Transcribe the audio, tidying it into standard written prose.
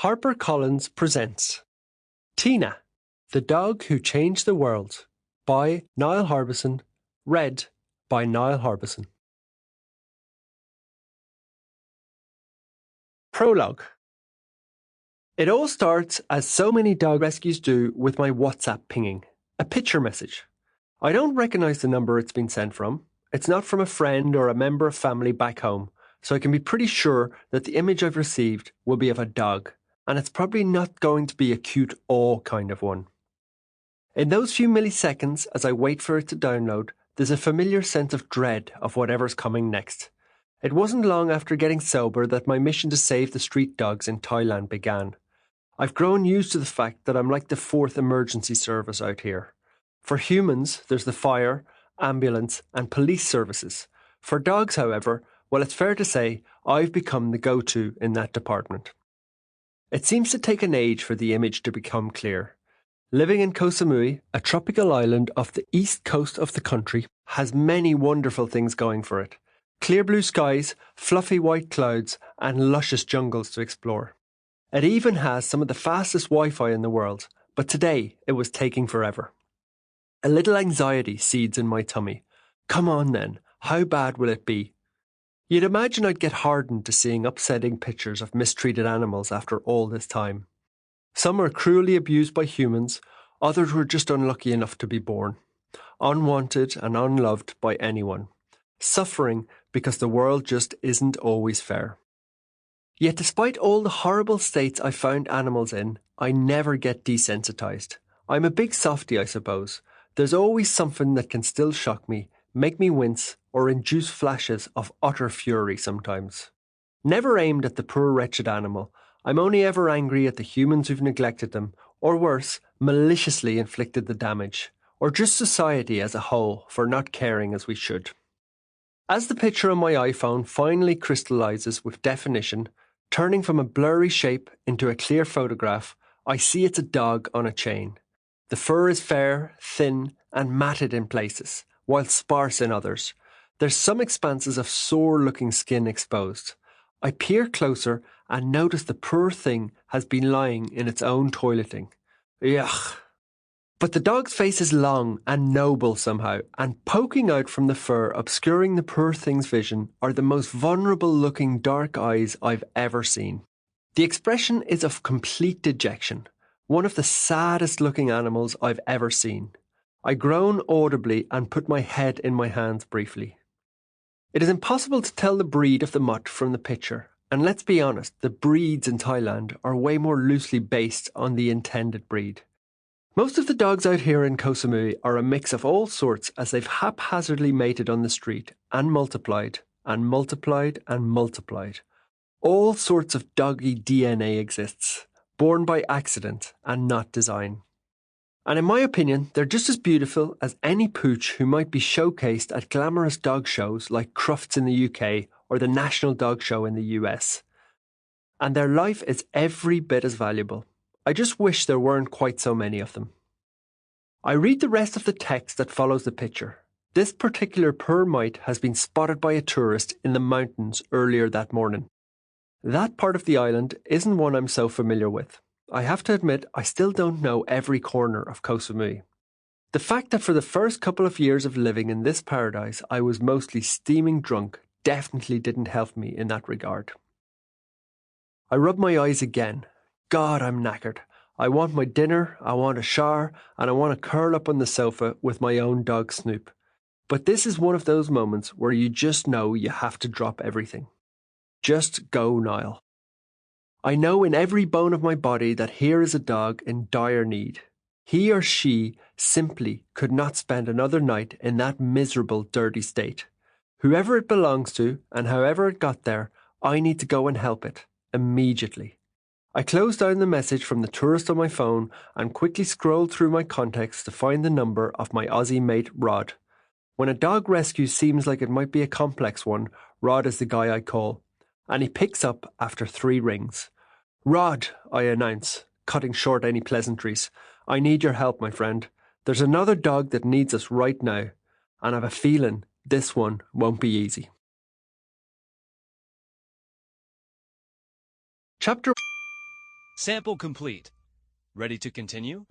HarperCollins presents Tina, the Dog Who Changed the World by Niall Harbison, read by Niall Harbison. Prologue. It all starts, as so many dog rescues do, with my WhatsApp pinging, a picture message. I don't recognise the number it's been sent from. It's not from a friend or a member of family back home, so I can be pretty sure that the image I've received will be of a dog, and it's probably not going to be a cute awe kind of one. In those few milliseconds as I wait for it to download, there's a familiar sense of dread of whatever's coming next. It wasn't long after getting sober that my mission to save the street dogs in Thailand began. I've grown used to the fact that I'm like the fourth emergency service out here. For humans, there's the fire, ambulance, and police services. For dogs, however, well, it's fair to say I've become the go-to in that department. It seems to take an age for the image to become clear. Living in Koh Samui, a tropical island off the east coast of the country, has many wonderful things going for it. Clear blue skies, fluffy white clouds, and luscious jungles to explore. It even has some of the fastest Wi-Fi in the world, but today it was taking forever. A little anxiety seeds in my tummy. Come on then, how bad will it be? You'd imagine I'd get hardened to seeing upsetting pictures of mistreated animals after all this time. Some are cruelly abused by humans, others were just unlucky enough to be born. Unwanted and unloved by anyone. Suffering because the world just isn't always fair. Yet despite all the horrible states I found animals in, I never get desensitized. I'm a big softie, I suppose. There's always something that can still shock me, make me wince, or induce flashes of utter fury sometimes. Never aimed at the poor wretched animal. I'm only ever angry at the humans who've neglected them, or worse, maliciously inflicted the damage, or just society as a whole for not caring as we should. As the picture on my iPhone finally crystallises with definition, turning from a blurry shape into a clear photograph, I see it's a dog on a chain. The fur is fair, thin, and matted in places, while sparse in others. There's some expanses of sore-looking skin exposed. I peer closer and notice the poor thing has been lying in its own toileting. Yuck! But the dog's face is long and noble somehow, and poking out from the fur, obscuring the poor thing's vision, are the most vulnerable-looking dark eyes I've ever seen. The expression is of complete dejection, one of the saddest-looking animals I've ever seen. I groan audibly and put my head in my hands briefly. It is impossible to tell the breed of the mutt from the picture, and let's be honest, the breeds in Thailand are way more loosely based on the intended breed. Most of the dogs out here in Koh Samui are a mix of all sorts, as they've haphazardly mated on the street and multiplied and multiplied and multiplied. All sorts of doggy DNA exists, born by accident and not design. And in my opinion, they're just as beautiful as any pooch who might be showcased at glamorous dog shows like Crufts in the UK or the National Dog Show in the US. And their life is every bit as valuable. I just wish there weren't quite so many of them. I read the rest of the text that follows the picture. This particular poor mite has been spotted by a tourist in the mountains earlier that morning. That part of the island isn't one I'm so familiar with. I have to admit, I still don't know every corner of Koh Samui. The fact that for the first couple of years of living in this paradise I was mostly steaming drunk definitely didn't help me in that regard. I rub my eyes again. God, I'm knackered. I want my dinner, I want a shower, and I want to curl up on the sofa with my own dog Snoop. But this is one of those moments where you just know you have to drop everything. Just go, Niall. I know in every bone of my body that here is a dog in dire need. He or she simply could not spend another night in that miserable, dirty state. Whoever it belongs to, and however it got there, I need to go and help it, immediately. I closed down the message from the tourist on my phone and quickly scrolled through my contacts to find the number of my Aussie mate, Rod. When a dog rescue seems like it might be a complex one, Rod is the guy I call, and he picks up after 3 rings. Rod, I announce, cutting short any pleasantries. I need your help, my friend. There's another dog that needs us right now, and I've a feeling this one won't be easy. Chapter Sample complete. Ready to continue?